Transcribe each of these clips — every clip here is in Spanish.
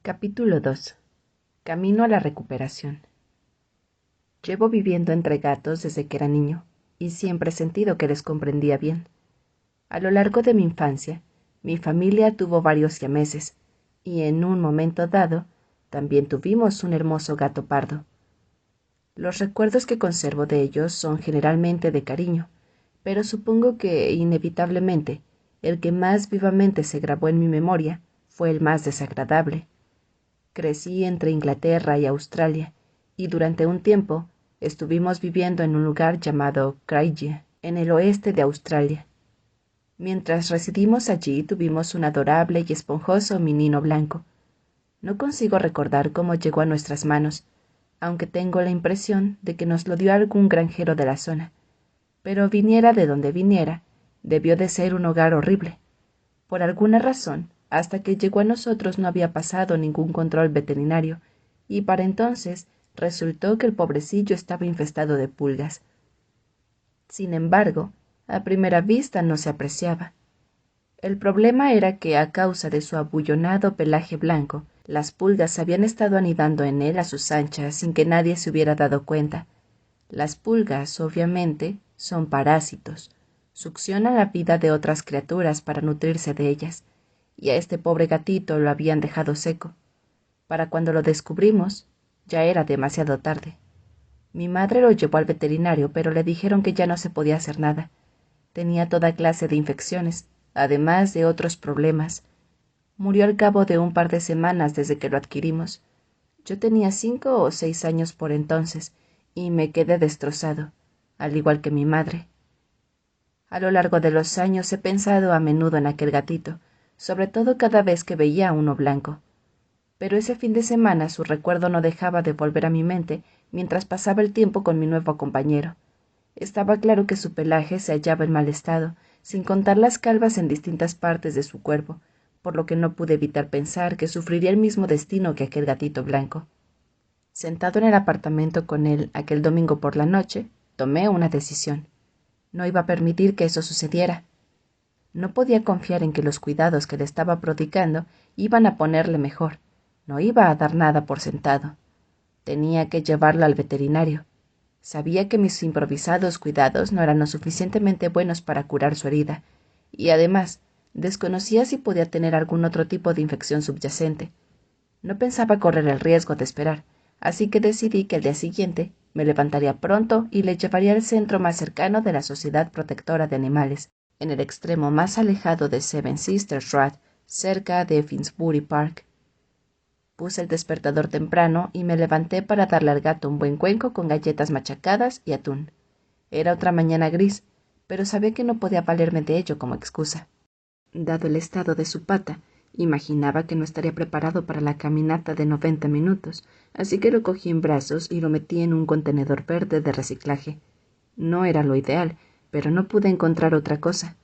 Capítulo 2. Camino a la recuperación. Llevo viviendo entre gatos desde que era niño, y siempre he sentido que les comprendía bien. A lo largo de mi infancia, mi familia tuvo varios siameses, y en un momento dado, también tuvimos un hermoso gato pardo. Los recuerdos que conservo de ellos son generalmente de cariño, pero supongo que, inevitablemente, el que más vivamente se grabó en mi memoria fue el más desagradable. Crecí entre Inglaterra y Australia, y durante un tiempo estuvimos viviendo en un lugar llamado Craigea, en el oeste de Australia. Mientras residimos allí tuvimos un adorable y esponjoso menino blanco. No consigo recordar cómo llegó a nuestras manos, aunque tengo la impresión de que nos lo dio algún granjero de la zona. Pero viniera de donde viniera, debió de ser un hogar horrible. Por alguna razón, hasta que llegó a nosotros no había pasado ningún control veterinario, y para entonces resultó que el pobrecillo estaba infestado de pulgas. Sin embargo, a primera vista no se apreciaba. El problema era que, a causa de su abullonado pelaje blanco, las pulgas habían estado anidando en él a sus anchas sin que nadie se hubiera dado cuenta. Las pulgas, obviamente, son parásitos. Succionan la vida de otras criaturas para nutrirse de ellas, y a este pobre gatito lo habían dejado seco. Para cuando lo descubrimos, ya era demasiado tarde. Mi madre lo llevó al veterinario, pero le dijeron que ya no se podía hacer nada. Tenía toda clase de infecciones, además de otros problemas. Murió al cabo de un par de semanas desde que lo adquirimos. Yo tenía 5 o 6 años por entonces, y me quedé destrozado, al igual que mi madre. A lo largo de los años he pensado a menudo en aquel gatito, sobre todo cada vez que veía a uno blanco. Pero ese fin de semana su recuerdo no dejaba de volver a mi mente mientras pasaba el tiempo con mi nuevo compañero. Estaba claro que su pelaje se hallaba en mal estado, sin contar las calvas en distintas partes de su cuerpo, por lo que no pude evitar pensar que sufriría el mismo destino que aquel gatito blanco. Sentado en el apartamento con él aquel domingo por la noche, tomé una decisión. No iba a permitir que eso sucediera. No podía confiar en que los cuidados que le estaba prodigando iban a ponerle mejor. No iba a dar nada por sentado. Tenía que llevarlo al veterinario. Sabía que mis improvisados cuidados no eran lo suficientemente buenos para curar su herida, y además desconocía si podía tener algún otro tipo de infección subyacente. No pensaba correr el riesgo de esperar, así que decidí que al día siguiente me levantaría pronto y le llevaría al centro más cercano de la Sociedad Protectora de Animales, en el extremo más alejado de Seven Sisters Road, cerca de Finsbury Park. Puse el despertador temprano y me levanté para darle al gato un buen cuenco con galletas machacadas y atún. Era otra mañana gris, pero sabía que no podía valerme de ello como excusa. Dado el estado de su pata, imaginaba que no estaría preparado para la caminata de 90 minutos, así que lo cogí en brazos y lo metí en un contenedor verde de reciclaje. No era lo ideal, pero no pude encontrar otra cosa.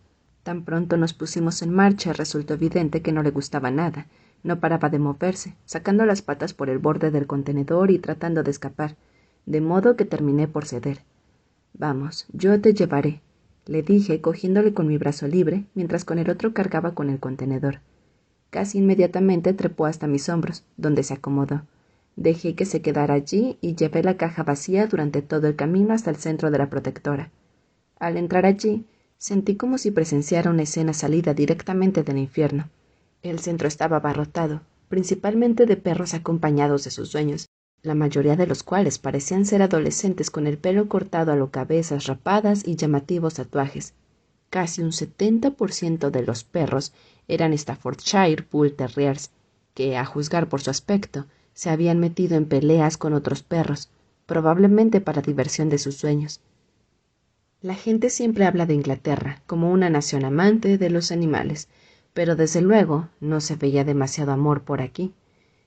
Tan pronto nos pusimos en marcha, resultó evidente que no le gustaba nada. No paraba de moverse, sacando las patas por el borde del contenedor y tratando de escapar, de modo que terminé por ceder. «Vamos, yo te llevaré», le dije, cogiéndole con mi brazo libre, mientras con el otro cargaba con el contenedor. Casi inmediatamente trepó hasta mis hombros, donde se acomodó. Dejé que se quedara allí y llevé la caja vacía durante todo el camino hasta el centro de la protectora. Al entrar allí, sentí como si presenciara una escena salida directamente del infierno. El centro estaba abarrotado, principalmente de perros acompañados de sus dueños, la mayoría de los cuales parecían ser adolescentes con el pelo cortado a lo cabezas rapadas y llamativos tatuajes. Casi un 70% de los perros eran Staffordshire Bull Terriers, que, a juzgar por su aspecto, se habían metido en peleas con otros perros, probablemente para diversión de sus dueños. La gente siempre habla de Inglaterra como una nación amante de los animales, pero desde luego no se veía demasiado amor por aquí.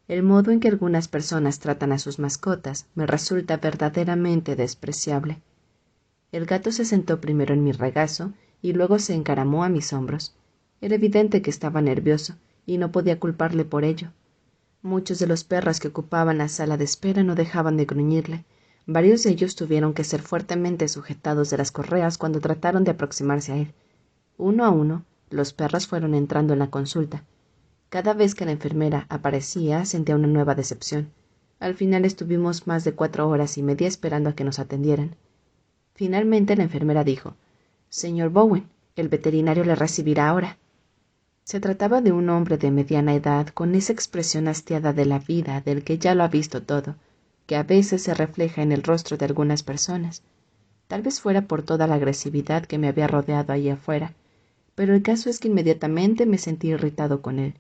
El modo en que algunas personas tratan a sus mascotas me resulta verdaderamente despreciable. El gato se sentó primero en mi regazo y luego se encaramó a mis hombros. Era evidente que estaba nervioso y no podía culparle por ello. Muchos de los perros que ocupaban la sala de espera no dejaban de gruñirle. Varios de ellos tuvieron que ser fuertemente sujetados de las correas cuando trataron de aproximarse a él. Uno a uno, los perros fueron entrando en la consulta. Cada vez que la enfermera aparecía, sentía una nueva decepción. Al final estuvimos más de 4 horas y media esperando a que nos atendieran. Finalmente la enfermera dijo: «Señor Bowen, el veterinario le recibirá ahora». Se trataba de un hombre de mediana edad, con esa expresión hastiada de la vida del que ya lo ha visto todo, que a veces se refleja en el rostro de algunas personas. Tal vez fuera por toda la agresividad que me había rodeado allí afuera, pero el caso es que inmediatamente me sentí irritado con él.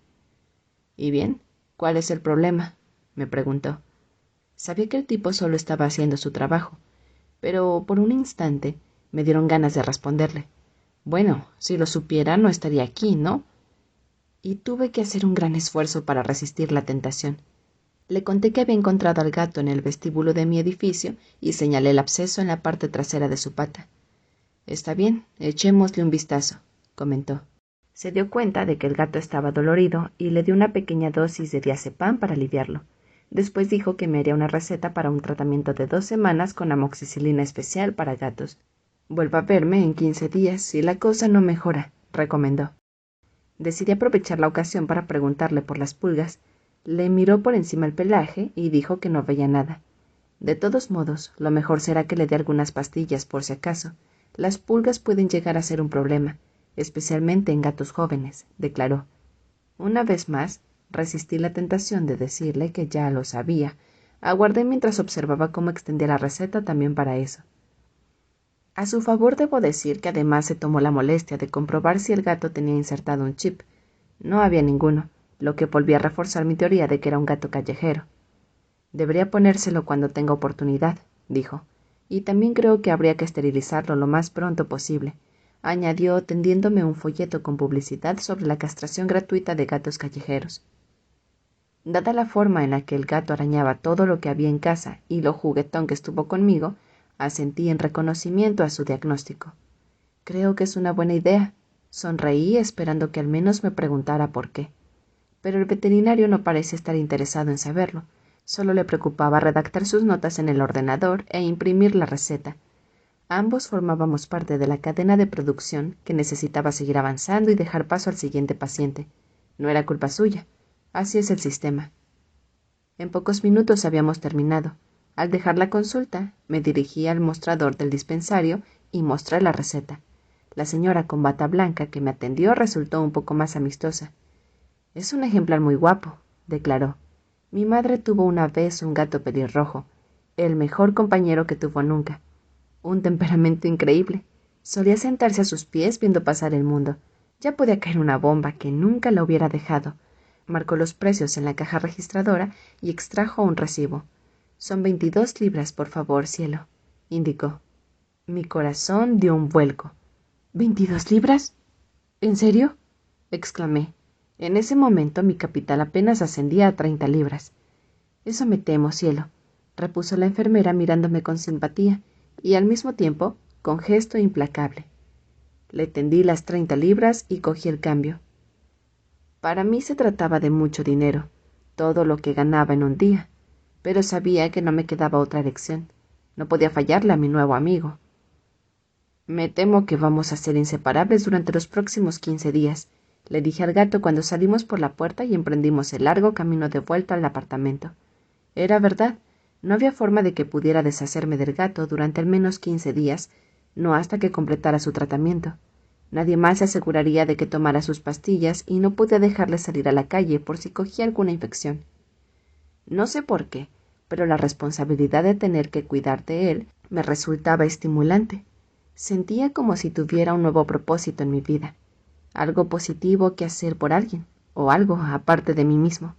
«¿Y bien? ¿Cuál es el problema?», me preguntó. Sabía que el tipo solo estaba haciendo su trabajo, pero por un instante me dieron ganas de responderle: «Bueno, si lo supiera no estaría aquí, ¿no?». Y tuve que hacer un gran esfuerzo para resistir la tentación. Le conté que había encontrado al gato en el vestíbulo de mi edificio y señalé el absceso en la parte trasera de su pata. «Está bien, echémosle un vistazo», comentó. Se dio cuenta de que el gato estaba dolorido y le dio una pequeña dosis de diazepam para aliviarlo. Después dijo que me haría una receta para un tratamiento de 2 semanas con amoxicilina especial para gatos. «Vuelva a verme en 15 días si la cosa no mejora», recomendó. Decidí aprovechar la ocasión para preguntarle por las pulgas. Le miró por encima el pelaje y dijo que no veía nada. «De todos modos, lo mejor será que le dé algunas pastillas por si acaso. Las pulgas pueden llegar a ser un problema, especialmente en gatos jóvenes», declaró. Una vez más, resistí la tentación de decirle que ya lo sabía. Aguardé mientras observaba cómo extendía la receta también para eso. A su favor debo decir que además se tomó la molestia de comprobar si el gato tenía insertado un chip. No había ninguno, lo que volvía a reforzar mi teoría de que era un gato callejero. «Debería ponérselo cuando tenga oportunidad», dijo, «y también creo que habría que esterilizarlo lo más pronto posible», añadió tendiéndome un folleto con publicidad sobre la castración gratuita de gatos callejeros. Dada la forma en la que el gato arañaba todo lo que había en casa y lo juguetón que estuvo conmigo, asentí en reconocimiento a su diagnóstico. «Creo que es una buena idea», sonreí esperando que al menos me preguntara por qué. Pero el veterinario no parece estar interesado en saberlo. Solo le preocupaba redactar sus notas en el ordenador e imprimir la receta. Ambos formábamos parte de la cadena de producción que necesitaba seguir avanzando y dejar paso al siguiente paciente. No era culpa suya. Así es el sistema. En pocos minutos habíamos terminado. Al dejar la consulta, me dirigí al mostrador del dispensario y mostré la receta. La señora con bata blanca que me atendió resultó un poco más amistosa. «Es un ejemplar muy guapo», declaró. «Mi madre tuvo una vez un gato pelirrojo, el mejor compañero que tuvo nunca. Un temperamento increíble. Solía sentarse a sus pies viendo pasar el mundo. Ya podía caer una bomba que nunca la hubiera dejado». Marcó los precios en la caja registradora y extrajo un recibo. «Son 22 libras, por favor, cielo», indicó. Mi corazón dio un vuelco. ¿22 libras? ¿En serio?, exclamé. En ese momento mi capital apenas ascendía a 30 libras. «Eso me temo, cielo», repuso la enfermera mirándome con simpatía y al mismo tiempo con gesto implacable. Le tendí las 30 libras y cogí el cambio. Para mí se trataba de mucho dinero, todo lo que ganaba en un día, pero sabía que no me quedaba otra elección. No podía fallarle a mi nuevo amigo. «Me temo que vamos a ser inseparables durante los próximos 15 días», le dije al gato cuando salimos por la puerta y emprendimos el largo camino de vuelta al apartamento. Era verdad, no había forma de que pudiera deshacerme del gato durante al menos 15 días, no hasta que completara su tratamiento. Nadie más se aseguraría de que tomara sus pastillas y no podía dejarle salir a la calle por si cogía alguna infección. No sé por qué, pero la responsabilidad de tener que cuidar de él me resultaba estimulante. Sentía como si tuviera un nuevo propósito en mi vida, algo positivo que hacer por alguien, o algo aparte de mí mismo.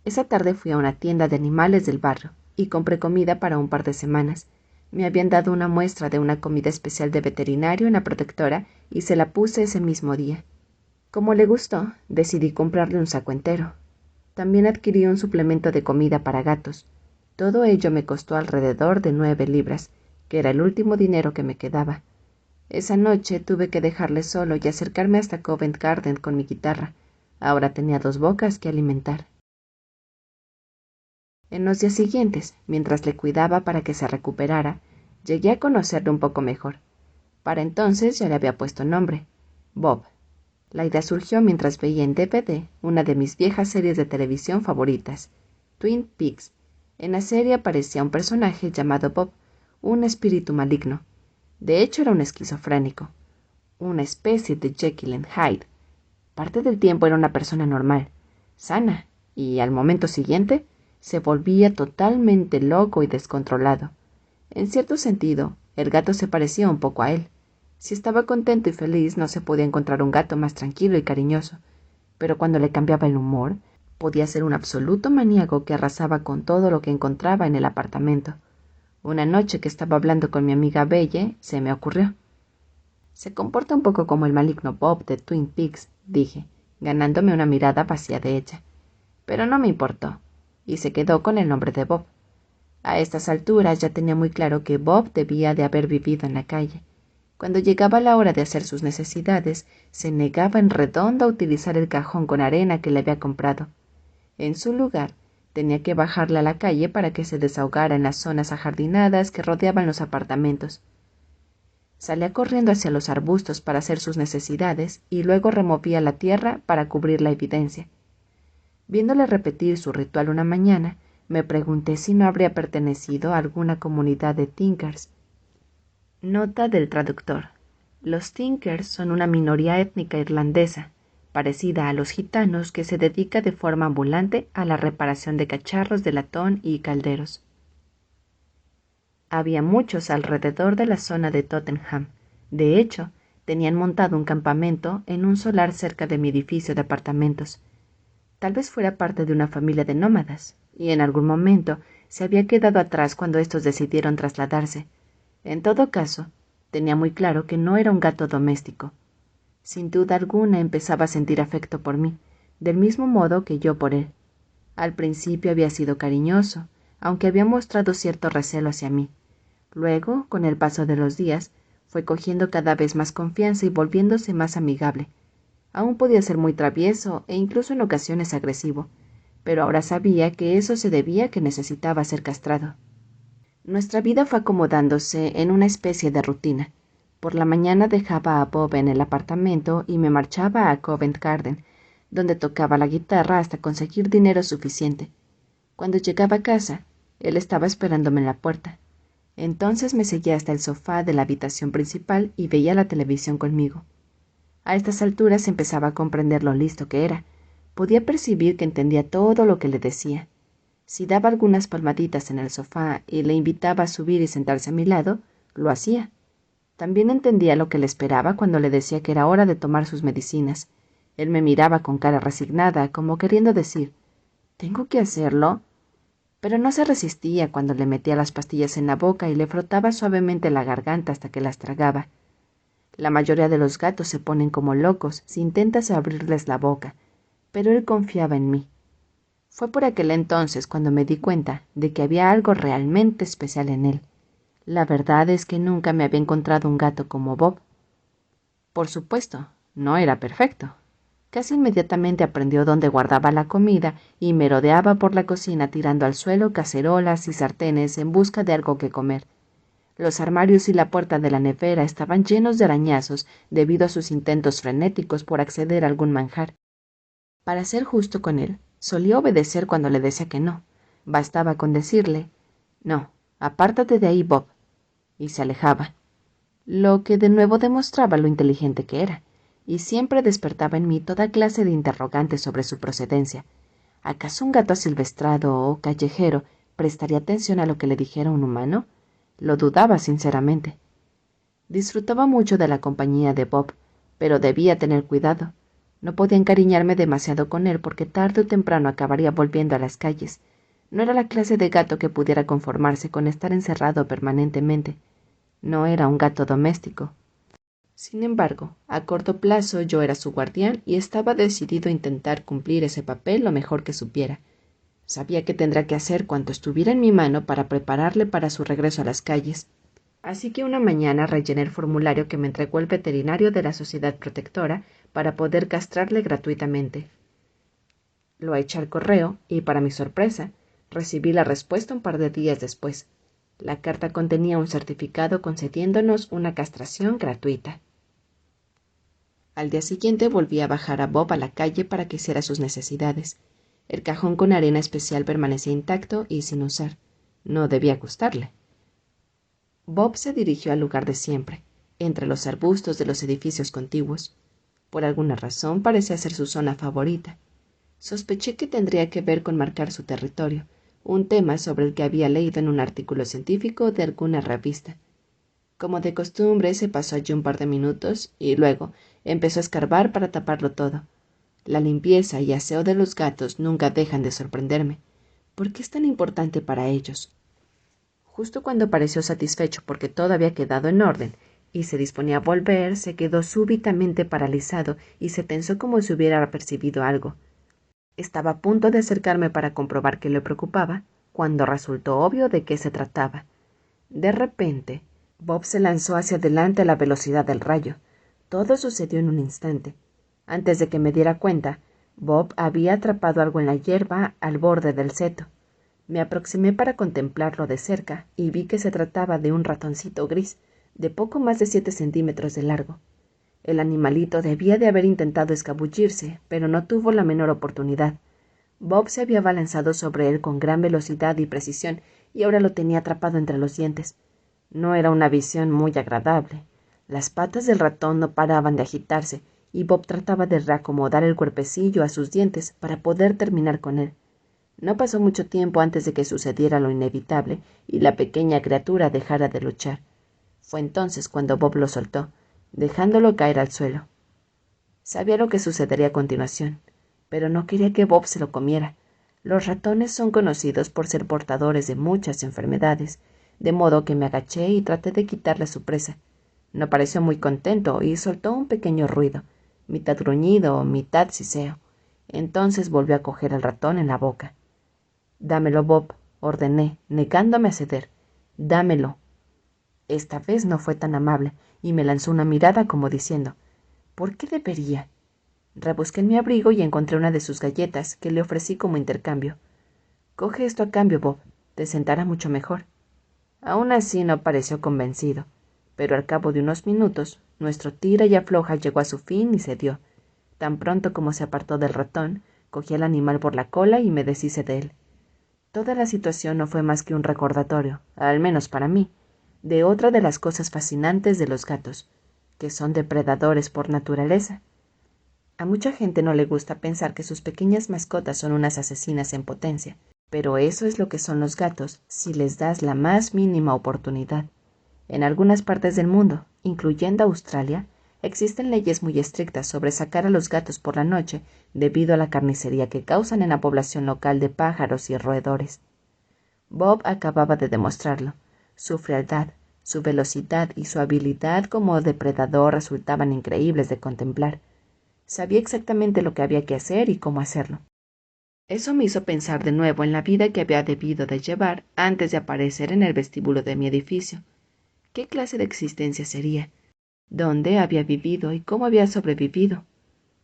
Esa tarde fui a una tienda de animales del barrio y compré comida para un par de semanas. Me habían dado una muestra de una comida especial de veterinario en la protectora y se la puse ese mismo día. Como le gustó, decidí comprarle un saco entero. También adquirí un suplemento de comida para gatos. Todo ello me costó alrededor de 9 libras, que era el último dinero que me quedaba. Esa noche tuve que dejarle solo y acercarme hasta Covent Garden con mi guitarra. Ahora tenía 2 bocas que alimentar. En los días siguientes, mientras le cuidaba para que se recuperara, llegué a conocerle un poco mejor. Para entonces ya le había puesto nombre, Bob. La idea surgió mientras veía en DVD una de mis viejas series de televisión favoritas, Twin Peaks. En la serie aparecía un personaje llamado Bob, un espíritu maligno. De hecho, era un esquizofrénico, una especie de Jekyll and Hyde. Parte del tiempo era una persona normal, sana, y al momento siguiente se volvía totalmente loco y descontrolado. En cierto sentido, el gato se parecía un poco a él. Si estaba contento y feliz, no se podía encontrar un gato más tranquilo y cariñoso, pero cuando le cambiaba el humor, podía ser un absoluto maníaco que arrasaba con todo lo que encontraba en el apartamento. Una noche que estaba hablando con mi amiga Belle, se me ocurrió. Se comporta un poco como el maligno Bob de Twin Peaks, dije, ganándome una mirada vacía de ella. Pero no me importó, y se quedó con el nombre de Bob. A estas alturas ya tenía muy claro que Bob debía de haber vivido en la calle. Cuando llegaba la hora de hacer sus necesidades, se negaba en redondo a utilizar el cajón con arena que le había comprado. En su lugar, tenía que bajarle a la calle para que se desahogara en las zonas ajardinadas que rodeaban los apartamentos. Salía corriendo hacia los arbustos para hacer sus necesidades y luego removía la tierra para cubrir la evidencia. Viéndole repetir su ritual una mañana, me pregunté si no habría pertenecido a alguna comunidad de Tinkers. Nota del traductor. Los Tinkers son una minoría étnica irlandesa, parecida a los gitanos, que se dedica de forma ambulante a la reparación de cacharros de latón y calderos. Había muchos alrededor de la zona de Tottenham. De hecho, tenían montado un campamento en un solar cerca de mi edificio de apartamentos. Tal vez fuera parte de una familia de nómadas, y en algún momento se había quedado atrás cuando estos decidieron trasladarse. En todo caso, tenía muy claro que no era un gato doméstico. Sin duda alguna empezaba a sentir afecto por mí, del mismo modo que yo por él. Al principio había sido cariñoso, aunque había mostrado cierto recelo hacia mí. Luego, con el paso de los días, fue cogiendo cada vez más confianza y volviéndose más amigable. Aún podía ser muy travieso e incluso en ocasiones agresivo, pero ahora sabía que eso se debía a que necesitaba ser castrado. Nuestra vida fue acomodándose en una especie de rutina. Por la mañana dejaba a Bob en el apartamento y me marchaba a Covent Garden, donde tocaba la guitarra hasta conseguir dinero suficiente. Cuando llegaba a casa, él estaba esperándome en la puerta. Entonces me seguía hasta el sofá de la habitación principal y veía la televisión conmigo. A estas alturas empezaba a comprender lo listo que era. Podía percibir que entendía todo lo que le decía. Si daba algunas palmaditas en el sofá y le invitaba a subir y sentarse a mi lado, lo hacía. También entendía lo que le esperaba cuando le decía que era hora de tomar sus medicinas. Él me miraba con cara resignada, como queriendo decir, ¿tengo que hacerlo? Pero no se resistía cuando le metía las pastillas en la boca y le frotaba suavemente la garganta hasta que las tragaba. La mayoría de los gatos se ponen como locos si intentas abrirles la boca, pero él confiaba en mí. Fue por aquel entonces cuando me di cuenta de que había algo realmente especial en él. La verdad es que nunca me había encontrado un gato como Bob. Por supuesto, no era perfecto. Casi inmediatamente aprendió dónde guardaba la comida y merodeaba por la cocina tirando al suelo cacerolas y sartenes en busca de algo que comer. Los armarios y la puerta de la nevera estaban llenos de arañazos debido a sus intentos frenéticos por acceder a algún manjar. Para ser justo con él, solía obedecer cuando le decía que no. Bastaba con decirle, «No, apártate de ahí, Bob», y se alejaba, lo que de nuevo demostraba lo inteligente que era, y siempre despertaba en mí toda clase de interrogantes sobre su procedencia. ¿Acaso un gato asilvestrado o callejero prestaría atención a lo que le dijera un humano? Lo dudaba sinceramente. Disfrutaba mucho de la compañía de Bob, pero debía tener cuidado. No podía encariñarme demasiado con él porque tarde o temprano acabaría volviendo a las calles. No era la clase de gato que pudiera conformarse con estar encerrado permanentemente. No era un gato doméstico. Sin embargo, a corto plazo yo era su guardián y estaba decidido a intentar cumplir ese papel lo mejor que supiera. Sabía que tendría que hacer cuanto estuviera en mi mano para prepararle para su regreso a las calles. Así que una mañana rellené el formulario que me entregó el veterinario de la Sociedad Protectora para poder castrarle gratuitamente. Lo eché al correo y, para mi sorpresa, recibí la respuesta un par de días después. La carta contenía un certificado concediéndonos una castración gratuita. Al día siguiente volví a bajar a Bob a la calle para que hiciera sus necesidades. El cajón con arena especial permanecía intacto y sin usar. No debía gustarle. Bob se dirigió al lugar de siempre, entre los arbustos de los edificios contiguos. Por alguna razón parecía ser su zona favorita. Sospeché que tendría que ver con marcar su territorio, un tema sobre el que había leído en un artículo científico de alguna revista. Como de costumbre, se pasó allí un par de minutos y luego empezó a escarbar para taparlo todo. La limpieza y aseo de los gatos nunca dejan de sorprenderme. ¿Por qué es tan importante para ellos? Justo cuando pareció satisfecho porque todo había quedado en orden y se disponía a volver, se quedó súbitamente paralizado y se tensó como si hubiera percibido algo. Estaba a punto de acercarme para comprobar qué le preocupaba, cuando resultó obvio de qué se trataba. De repente, Bob se lanzó hacia adelante a la velocidad del rayo. Todo sucedió en un instante. Antes de que me diera cuenta, Bob había atrapado algo en la hierba al borde del seto. Me aproximé para contemplarlo de cerca y vi que se trataba de un ratoncito gris, de poco más de 7 centímetros de largo. El animalito debía de haber intentado escabullirse, pero no tuvo la menor oportunidad. Bob se había abalanzado sobre él con gran velocidad y precisión, y ahora lo tenía atrapado entre los dientes. No era una visión muy agradable. Las patas del ratón no paraban de agitarse, y Bob trataba de reacomodar el cuerpecillo a sus dientes para poder terminar con él. No pasó mucho tiempo antes de que sucediera lo inevitable y la pequeña criatura dejara de luchar. Fue entonces cuando Bob lo soltó, dejándolo caer al suelo. Sabía lo que sucedería a continuación, pero no quería que Bob se lo comiera. Los ratones son conocidos por ser portadores de muchas enfermedades, de modo que me agaché y traté de quitarle a su presa. No pareció muy contento y soltó un pequeño ruido, mitad gruñido, mitad siseo. Entonces volvió a coger al ratón en la boca. «Dámelo, Bob», ordené, negándome a ceder. «Dámelo». Esta vez no fue tan amable y me lanzó una mirada como diciendo: «¿Por qué debería?». Rebusqué en mi abrigo y encontré una de sus galletas que le ofrecí como intercambio. «Coge esto a cambio, Bob. Te sentará mucho mejor». Aún así no pareció convencido, pero al cabo de unos minutos nuestro tira y afloja llegó a su fin y cedió. Tan pronto como se apartó del ratón, cogí al animal por la cola y me deshice de él. Toda la situación no fue más que un recordatorio, al menos para mí, de otra de las cosas fascinantes de los gatos, que son depredadores por naturaleza. A mucha gente no le gusta pensar que sus pequeñas mascotas son unas asesinas en potencia, pero eso es lo que son los gatos si les das la más mínima oportunidad. En algunas partes del mundo, incluyendo Australia, existen leyes muy estrictas sobre sacar a los gatos por la noche debido a la carnicería que causan en la población local de pájaros y roedores. Bob acababa de demostrarlo. Su frialdad, su velocidad y su habilidad como depredador resultaban increíbles de contemplar. Sabía exactamente lo que había que hacer y cómo hacerlo. Eso me hizo pensar de nuevo en la vida que había debido de llevar antes de aparecer en el vestíbulo de mi edificio. ¿Qué clase de existencia sería? ¿Dónde había vivido y cómo había sobrevivido?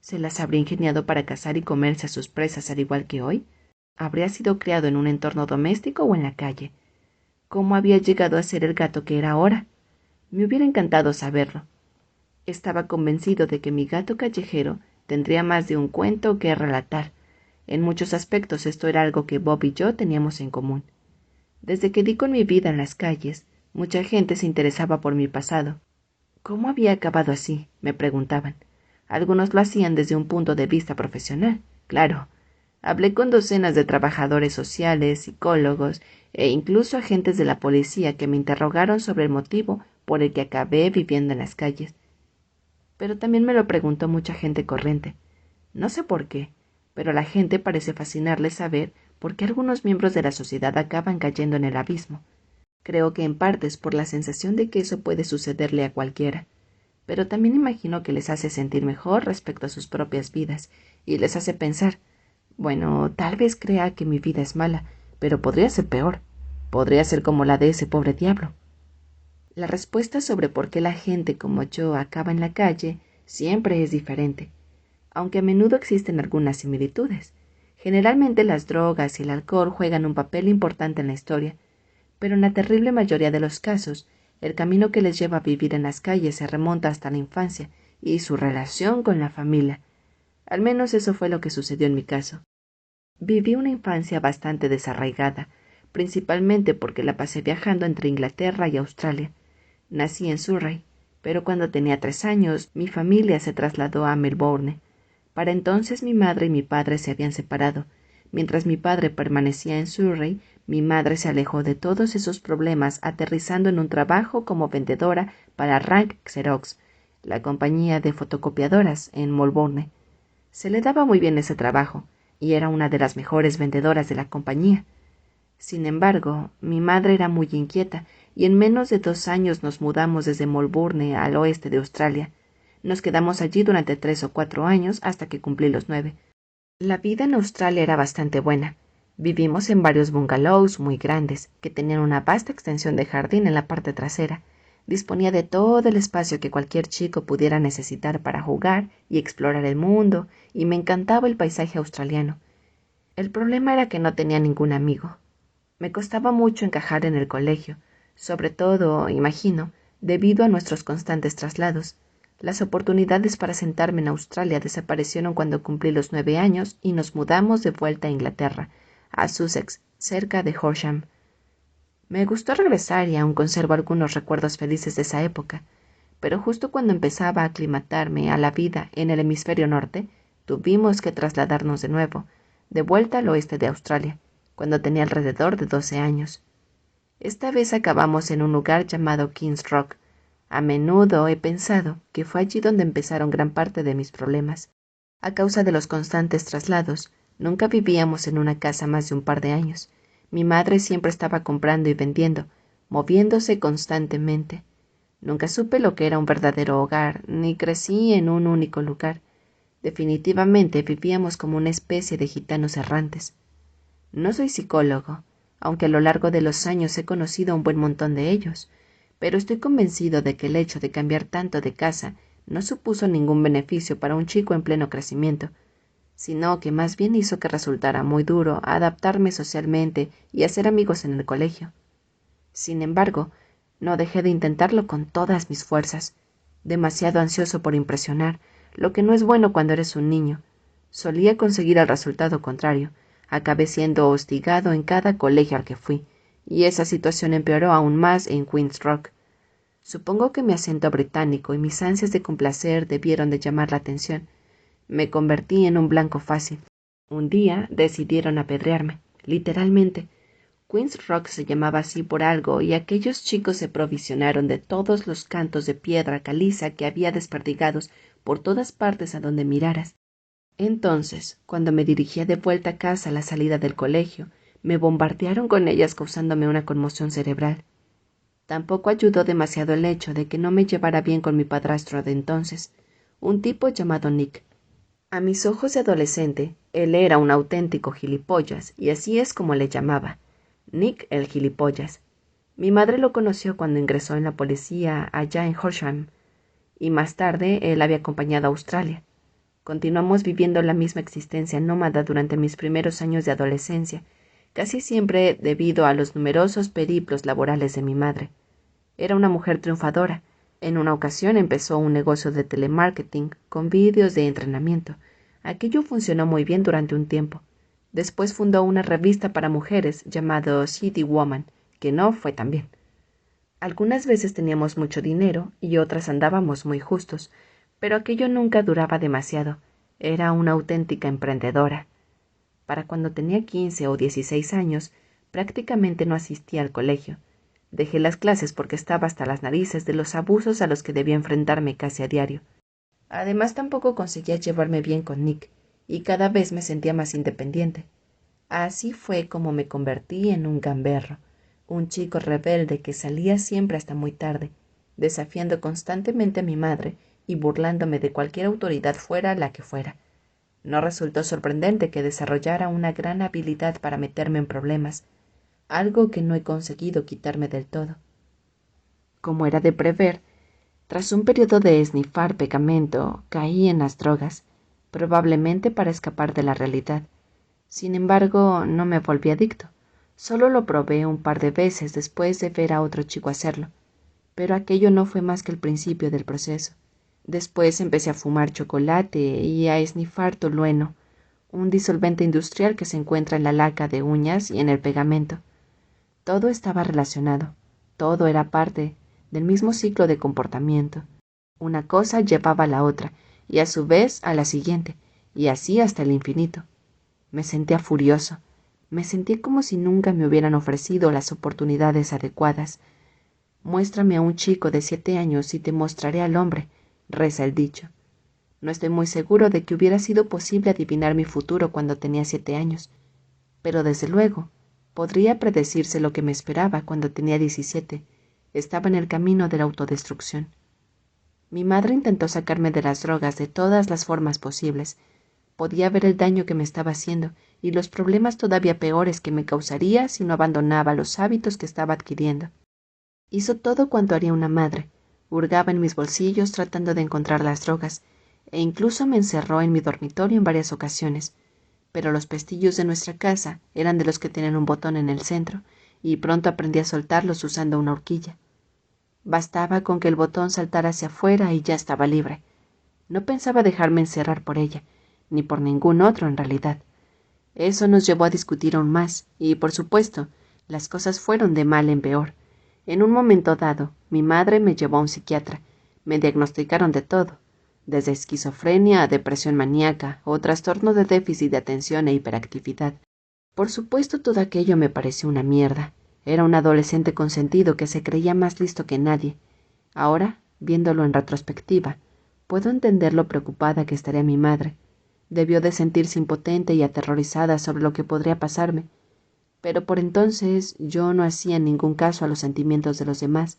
¿Se las habría ingeniado para cazar y comerse a sus presas al igual que hoy? ¿Habría sido criado en un entorno doméstico o en la calle? ¿Cómo había llegado a ser el gato que era ahora? Me hubiera encantado saberlo. Estaba convencido de que mi gato callejero tendría más de un cuento que relatar. En muchos aspectos esto era algo que Bob y yo teníamos en común. Desde que di con mi vida en las calles, mucha gente se interesaba por mi pasado. ¿Cómo había acabado así?, me preguntaban. Algunos lo hacían desde un punto de vista profesional, claro. Hablé con docenas de trabajadores sociales, psicólogos e incluso agentes de la policía que me interrogaron sobre el motivo por el que acabé viviendo en las calles. Pero también me lo preguntó mucha gente corriente. No sé por qué, pero a la gente parece fascinarle saber por qué algunos miembros de la sociedad acaban cayendo en el abismo. Creo que en parte es por la sensación de que eso puede sucederle a cualquiera, pero también imagino que les hace sentir mejor respecto a sus propias vidas y les hace pensar, bueno, tal vez crea que mi vida es mala, pero podría ser peor. Podría ser como la de ese pobre diablo. La respuesta sobre por qué la gente como yo acaba en la calle siempre es diferente, aunque a menudo existen algunas similitudes. Generalmente las drogas y el alcohol juegan un papel importante en la historia, pero en la terrible mayoría de los casos, el camino que les lleva a vivir en las calles se remonta hasta la infancia y su relación con la familia. Al menos eso fue lo que sucedió en mi caso. Viví una infancia bastante desarraigada, principalmente porque la pasé viajando entre Inglaterra y Australia. Nací en Surrey, pero cuando tenía 3 años mi familia se trasladó a Melbourne. Para entonces mi madre y mi padre se habían separado. Mientras mi padre permanecía en Surrey, mi madre se alejó de todos esos problemas, aterrizando en un trabajo como vendedora para Rank Xerox, la compañía de fotocopiadoras en Melbourne. Se le daba muy bien ese trabajo, y era una de las mejores vendedoras de la compañía. Sin embargo, mi madre era muy inquieta, y en menos de 2 años nos mudamos desde Melbourne al oeste de Australia. Nos quedamos allí durante 3 o 4 años hasta que cumplí los 9. La vida en Australia era bastante buena. Vivimos en varios bungalows muy grandes, que tenían una vasta extensión de jardín en la parte trasera. Disponía de todo el espacio que cualquier chico pudiera necesitar para jugar y explorar el mundo, y me encantaba el paisaje australiano. El problema era que no tenía ningún amigo. Me costaba mucho encajar en el colegio, sobre todo, imagino, debido a nuestros constantes traslados. Las oportunidades para sentarme en Australia desaparecieron cuando cumplí los 9 años y nos mudamos de vuelta a Inglaterra, a Sussex, cerca de Horsham. Me gustó regresar y aún conservo algunos recuerdos felices de esa época, pero justo cuando empezaba a aclimatarme a la vida en el hemisferio norte, tuvimos que trasladarnos de nuevo, de vuelta al oeste de Australia, cuando tenía alrededor de 12 años. Esta vez acabamos en un lugar llamado Kings Rock. A menudo he pensado que fue allí donde empezaron gran parte de mis problemas. A causa de los constantes traslados, nunca vivíamos en una casa más de un par de años. Mi madre siempre estaba comprando y vendiendo, moviéndose constantemente. Nunca supe lo que era un verdadero hogar, ni crecí en un único lugar. Definitivamente vivíamos como una especie de gitanos errantes. No soy psicólogo, aunque a lo largo de los años he conocido a un buen montón de ellos, pero estoy convencido de que el hecho de cambiar tanto de casa no supuso ningún beneficio para un chico en pleno crecimiento, sino que más bien hizo que resultara muy duro adaptarme socialmente y hacer amigos en el colegio. Sin embargo, no dejé de intentarlo con todas mis fuerzas, demasiado ansioso por impresionar, lo que no es bueno cuando eres un niño. Solía conseguir el resultado contrario. Acabé siendo hostigado en cada colegio al que fui, y esa situación empeoró aún más en Queen's Rock. Supongo que mi acento británico y mis ansias de complacer debieron de llamar la atención. Me convertí en un blanco fácil. Un día decidieron apedrearme, literalmente. Queen's Rock se llamaba así por algo, y aquellos chicos se provisionaron de todos los cantos de piedra caliza que había desperdigados por todas partes a donde miraras. Entonces, cuando me dirigía de vuelta a casa a la salida del colegio, me bombardearon con ellas causándome una conmoción cerebral. Tampoco ayudó demasiado el hecho de que no me llevara bien con mi padrastro de entonces, un tipo llamado Nick. A mis ojos de adolescente, él era un auténtico gilipollas, y así es como le llamaba, Nick el gilipollas. Mi madre lo conoció cuando ingresó en la policía allá en Horsham, y más tarde él había acompañado a Australia. Continuamos viviendo la misma existencia nómada durante mis primeros años de adolescencia, casi siempre debido a los numerosos periplos laborales de mi madre. Era una mujer triunfadora. En una ocasión empezó un negocio de telemarketing con vídeos de entrenamiento. Aquello funcionó muy bien durante un tiempo. Después fundó una revista para mujeres llamado City Woman, que no fue tan bien. Algunas veces teníamos mucho dinero y otras andábamos muy justos, pero aquello nunca duraba demasiado. Era una auténtica emprendedora. Para cuando tenía 15 o 16 años, prácticamente no asistía al colegio. Dejé las clases porque estaba hasta las narices de los abusos a los que debía enfrentarme casi a diario. Además, tampoco conseguía llevarme bien con Nick, y cada vez me sentía más independiente. Así fue como me convertí en un gamberro, un chico rebelde que salía siempre hasta muy tarde, desafiando constantemente a mi madre y burlándome de cualquier autoridad fuera la que fuera. No resultó sorprendente que desarrollara una gran habilidad para meterme en problemas, algo que no he conseguido quitarme del todo. Como era de prever, tras un periodo de esnifar pegamento, caí en las drogas, probablemente para escapar de la realidad. Sin embargo, no me volví adicto. Solo lo probé un par de veces después de ver a otro chico hacerlo. Pero aquello no fue más que el principio del proceso. Después empecé a fumar chocolate y a esnifar tolueno, un disolvente industrial que se encuentra en la laca de uñas y en el pegamento. Todo estaba relacionado, todo era parte del mismo ciclo de comportamiento. Una cosa llevaba a la otra, y a su vez a la siguiente, y así hasta el infinito. Me sentía furioso, me sentí como si nunca me hubieran ofrecido las oportunidades adecuadas. Muéstrame a un chico de 7 años y te mostraré al hombre, reza el dicho. No estoy muy seguro de que hubiera sido posible adivinar mi futuro cuando tenía 7 años, pero desde luego podría predecirse lo que me esperaba cuando tenía 17. Estaba en el camino de la autodestrucción. Mi madre intentó sacarme de las drogas de todas las formas posibles. Podía ver el daño que me estaba haciendo y los problemas todavía peores que me causaría si no abandonaba los hábitos que estaba adquiriendo. Hizo todo cuanto haría una madre. Hurgaba en mis bolsillos tratando de encontrar las drogas, e incluso me encerró en mi dormitorio en varias ocasiones. Pero los pestillos de nuestra casa eran de los que tienen un botón en el centro, y pronto aprendí a soltarlos usando una horquilla. Bastaba con que el botón saltara hacia afuera y ya estaba libre. No pensaba dejarme encerrar por ella, ni por ningún otro en realidad. Eso nos llevó a discutir aún más, y por supuesto, las cosas fueron de mal en peor. En un momento dado, mi madre me llevó a un psiquiatra. Me diagnosticaron de todo, desde esquizofrenia a depresión maníaca o trastorno de déficit de atención e hiperactividad. Por supuesto, todo aquello me pareció una mierda. Era un adolescente consentido que se creía más listo que nadie. Ahora, viéndolo en retrospectiva, puedo entender lo preocupada que estaría mi madre. Debió de sentirse impotente y aterrorizada sobre lo que podría pasarme. Pero por entonces yo no hacía ningún caso a los sentimientos de los demás,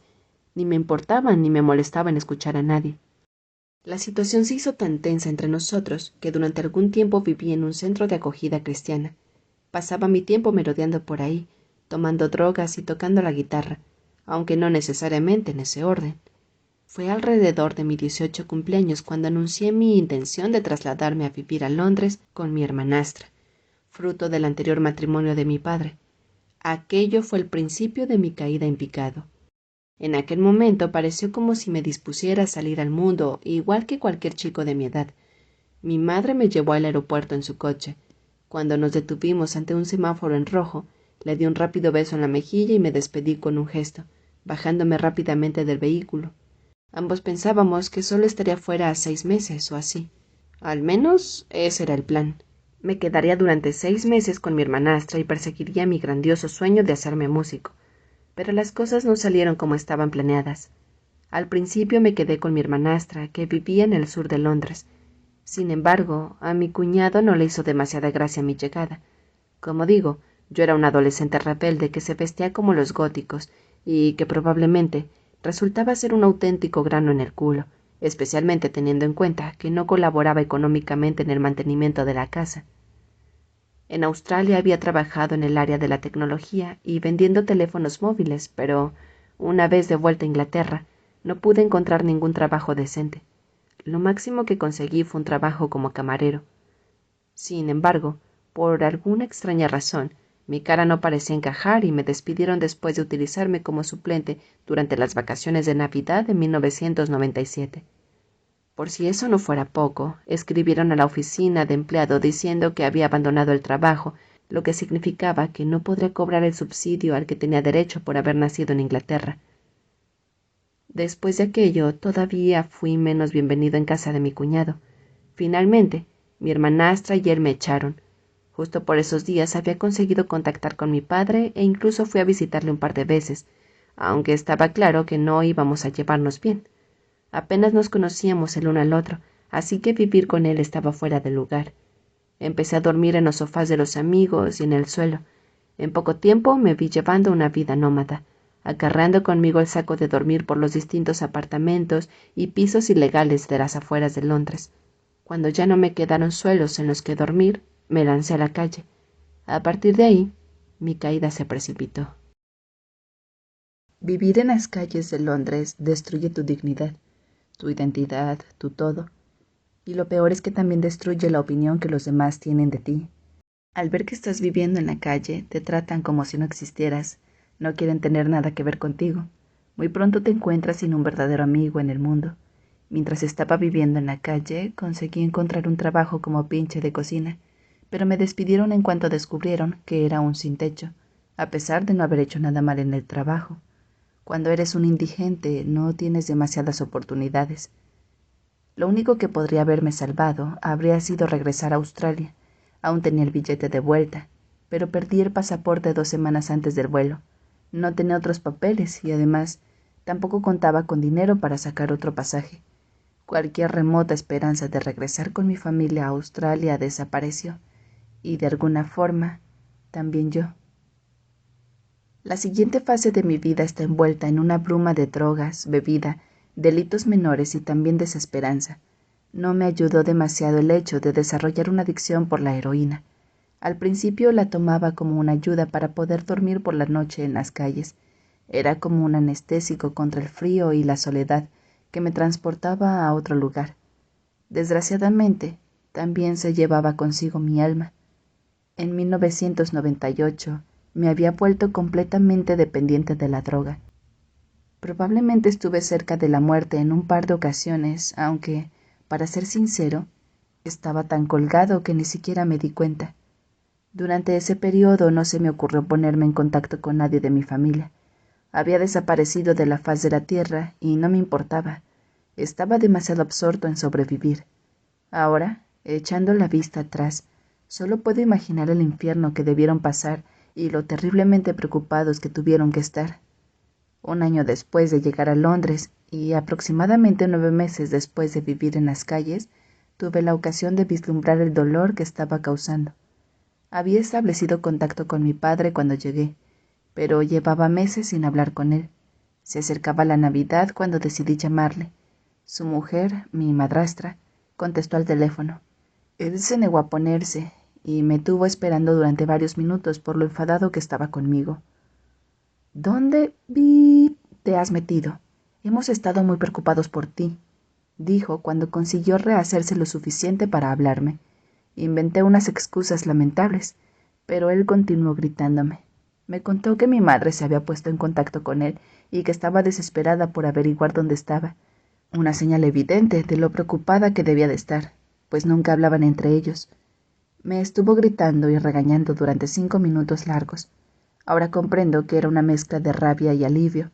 ni me importaba ni me molestaba en escuchar a nadie. La situación se hizo tan tensa entre nosotros que durante algún tiempo viví en un centro de acogida cristiana. Pasaba mi tiempo merodeando por ahí, tomando drogas y tocando la guitarra, aunque no necesariamente en ese orden. Fue alrededor de mi 18 cumpleaños cuando anuncié mi intención de trasladarme a vivir a Londres con mi hermanastra, fruto del anterior matrimonio de mi padre. Aquello fue el principio de mi caída en picado. En aquel momento pareció como si me dispusiera a salir al mundo, igual que cualquier chico de mi edad. Mi madre me llevó al aeropuerto en su coche. Cuando nos detuvimos ante un semáforo en rojo, le di un rápido beso en la mejilla y me despedí con un gesto, bajándome rápidamente del vehículo. Ambos pensábamos que solo estaría fuera 6 meses o así. Al menos ese era el plan. Me quedaría durante 6 meses con mi hermanastra y perseguiría mi grandioso sueño de hacerme músico. Pero las cosas no salieron como estaban planeadas. Al principio me quedé con mi hermanastra, que vivía en el sur de Londres. Sin embargo, a mi cuñado no le hizo demasiada gracia mi llegada. Como digo, yo era un adolescente rebelde que se vestía como los góticos y que probablemente resultaba ser un auténtico grano en el culo, especialmente teniendo en cuenta que no colaboraba económicamente en el mantenimiento de la casa. En Australia había trabajado en el área de la tecnología y vendiendo teléfonos móviles, pero una vez de vuelta a Inglaterra, no pude encontrar ningún trabajo decente. Lo máximo que conseguí fue un trabajo como camarero. Sin embargo, por alguna extraña razón, mi cara no parecía encajar y me despidieron después de utilizarme como suplente durante las vacaciones de Navidad de 1997. Por si eso no fuera poco, escribieron a la oficina de empleado diciendo que había abandonado el trabajo, lo que significaba que no podría cobrar el subsidio al que tenía derecho por haber nacido en Inglaterra. Después de aquello, todavía fui menos bienvenido en casa de mi cuñado. Finalmente, mi hermanastra y él me echaron. Justo por esos días había conseguido contactar con mi padre e incluso fui a visitarle un par de veces, aunque estaba claro que no íbamos a llevarnos bien. Apenas nos conocíamos el uno al otro, así que vivir con él estaba fuera de lugar. Empecé a dormir en los sofás de los amigos y en el suelo. En poco tiempo me vi llevando una vida nómada, acarreando conmigo el saco de dormir por los distintos apartamentos y pisos ilegales de las afueras de Londres. Cuando ya no me quedaron suelos en los que dormir, me lancé a la calle. A partir de ahí, mi caída se precipitó. Vivir en las calles de Londres destruye tu dignidad, tu identidad, tu todo. Y lo peor es que también destruye la opinión que los demás tienen de ti. Al ver que estás viviendo en la calle, te tratan como si no existieras, no quieren tener nada que ver contigo. Muy pronto te encuentras sin un verdadero amigo en el mundo. Mientras estaba viviendo en la calle, conseguí encontrar un trabajo como pinche de cocina, pero me despidieron en cuanto descubrieron que era un sin techo, a pesar de no haber hecho nada mal en el trabajo. Cuando eres un indigente, no tienes demasiadas oportunidades. Lo único que podría haberme salvado habría sido regresar a Australia. Aún tenía el billete de vuelta, pero perdí el pasaporte 2 semanas antes del vuelo. No tenía otros papeles y además tampoco contaba con dinero para sacar otro pasaje. Cualquier remota esperanza de regresar con mi familia a Australia desapareció, y de alguna forma, también yo. La siguiente fase de mi vida está envuelta en una bruma de drogas, bebida, delitos menores y también desesperanza. No me ayudó demasiado el hecho de desarrollar una adicción por la heroína. Al principio la tomaba como una ayuda para poder dormir por la noche en las calles. Era como un anestésico contra el frío y la soledad que me transportaba a otro lugar. Desgraciadamente, también se llevaba consigo mi alma. En 1998 me había vuelto completamente dependiente de la droga. Probablemente estuve cerca de la muerte en un par de ocasiones, aunque, para ser sincero, estaba tan colgado que ni siquiera me di cuenta. Durante ese periodo no se me ocurrió ponerme en contacto con nadie de mi familia. Había desaparecido de la faz de la tierra y no me importaba. Estaba demasiado absorto en sobrevivir. Ahora, echando la vista atrás, solo puedo imaginar el infierno que debieron pasar y lo terriblemente preocupados que tuvieron que estar. Un año después de llegar a Londres y aproximadamente 9 meses después de vivir en las calles, tuve la ocasión de vislumbrar el dolor que estaba causando. Había establecido contacto con mi padre cuando llegué, pero llevaba meses sin hablar con él. Se acercaba la Navidad cuando decidí llamarle. Su mujer, mi madrastra, contestó al teléfono. Él se negó a ponerse y me tuvo esperando durante varios minutos por lo enfadado que estaba conmigo. ¿Dónde te has metido? Hemos estado muy preocupados por ti, dijo cuando consiguió rehacerse lo suficiente para hablarme. Inventé unas excusas lamentables, pero él continuó gritándome. Me contó que mi madre se había puesto en contacto con él y que estaba desesperada por averiguar dónde estaba. Una señal evidente de lo preocupada que debía de estar, pues nunca hablaban entre ellos. Me estuvo gritando y regañando durante 5 minutos largos. Ahora comprendo que era una mezcla de rabia y alivio.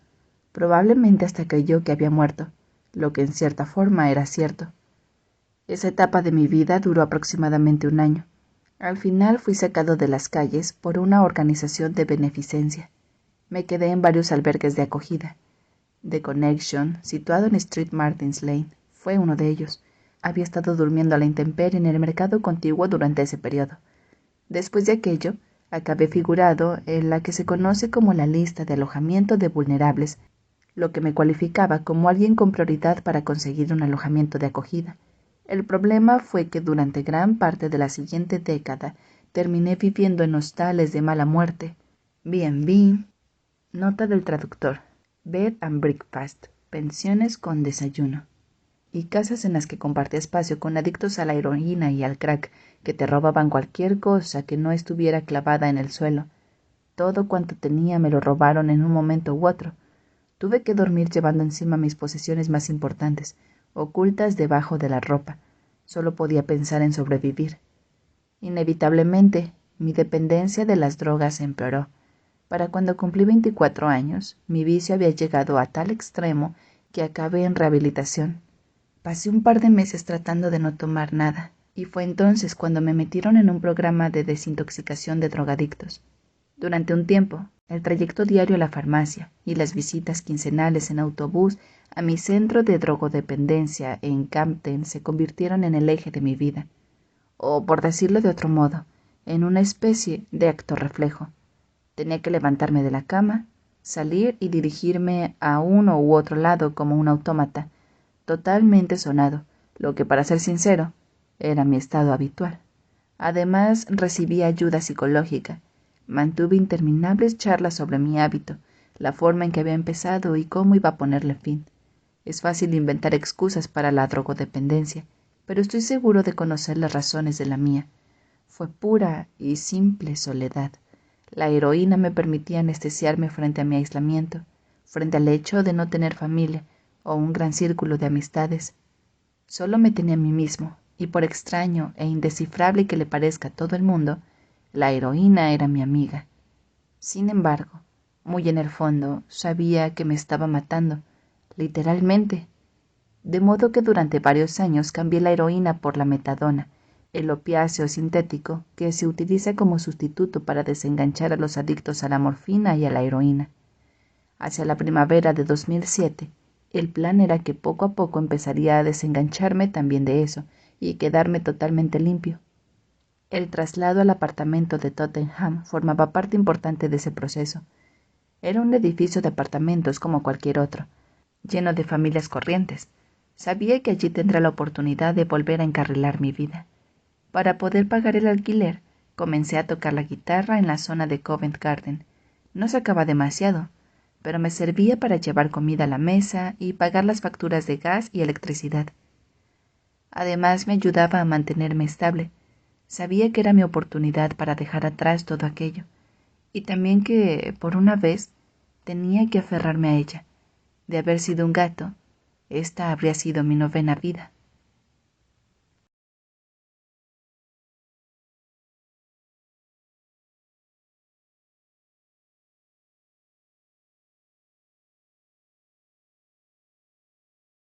Probablemente hasta creyó que había muerto, lo que en cierta forma era cierto. Esa etapa de mi vida duró aproximadamente un año. Al final fui sacado de las calles por una organización de beneficencia. Me quedé en varios albergues de acogida. The Connection, situado en Street Martins Lane, fue uno de ellos. Había estado durmiendo a la intemperie en el mercado contiguo durante ese periodo. Después de aquello, acabé figurado en la que se conoce como la lista de alojamiento de vulnerables, lo que me cualificaba como alguien con prioridad para conseguir un alojamiento de acogida. El problema fue que durante gran parte de la siguiente década terminé viviendo en hostales de mala muerte, B&B, nota del traductor, bed and breakfast, pensiones con desayuno, y casas en las que compartía espacio con adictos a la heroína y al crack, que te robaban cualquier cosa que no estuviera clavada en el suelo. Todo cuanto tenía me lo robaron en un momento u otro. Tuve que dormir llevando encima mis posesiones más importantes, ocultas debajo de la ropa. Solo podía pensar en sobrevivir. Inevitablemente, mi dependencia de las drogas empeoró. Para cuando cumplí 24 años, mi vicio había llegado a tal extremo que acabé en rehabilitación. Pasé un par de meses tratando de no tomar nada, y fue entonces cuando me metieron en un programa de desintoxicación de drogadictos. Durante un tiempo, el trayecto diario a la farmacia y las visitas quincenales en autobús a mi centro de drogodependencia en Camden se convirtieron en el eje de mi vida, o por decirlo de otro modo, en una especie de acto reflejo. Tenía que levantarme de la cama, salir y dirigirme a uno u otro lado como un autómata, totalmente sonado, lo que, para ser sincero, era mi estado habitual. Además, recibí ayuda psicológica. Mantuve interminables charlas sobre mi hábito, la forma en que había empezado y cómo iba a ponerle fin. Es fácil inventar excusas para la drogodependencia, pero estoy seguro de conocer las razones de la mía. Fue pura y simple soledad. La heroína me permitía anestesiarme frente a mi aislamiento, frente al hecho de no tener familia o un gran círculo de amistades. Solo me tenía a mí mismo, y por extraño e indescifrable que le parezca a todo el mundo, la heroína era mi amiga. Sin embargo, muy en el fondo, sabía que me estaba matando, literalmente. De modo que durante varios años cambié la heroína por la metadona, el opiáceo sintético que se utiliza como sustituto para desenganchar a los adictos a la morfina y a la heroína. Hacia la primavera de 2007, el plan era que poco a poco empezaría a desengancharme también de eso y quedarme totalmente limpio. El traslado al apartamento de Tottenham formaba parte importante de ese proceso. Era un edificio de apartamentos como cualquier otro, lleno de familias corrientes. Sabía que allí tendría la oportunidad de volver a encarrilar mi vida. Para poder pagar el alquiler, comencé a tocar la guitarra en la zona de Covent Garden. No sacaba demasiado, pero me servía para llevar comida a la mesa y pagar las facturas de gas y electricidad. Además, me ayudaba a mantenerme estable. Sabía que era mi oportunidad para dejar atrás todo aquello, y también que, por una vez, tenía que aferrarme a ella. De haber sido un gato, esta habría sido mi novena vida.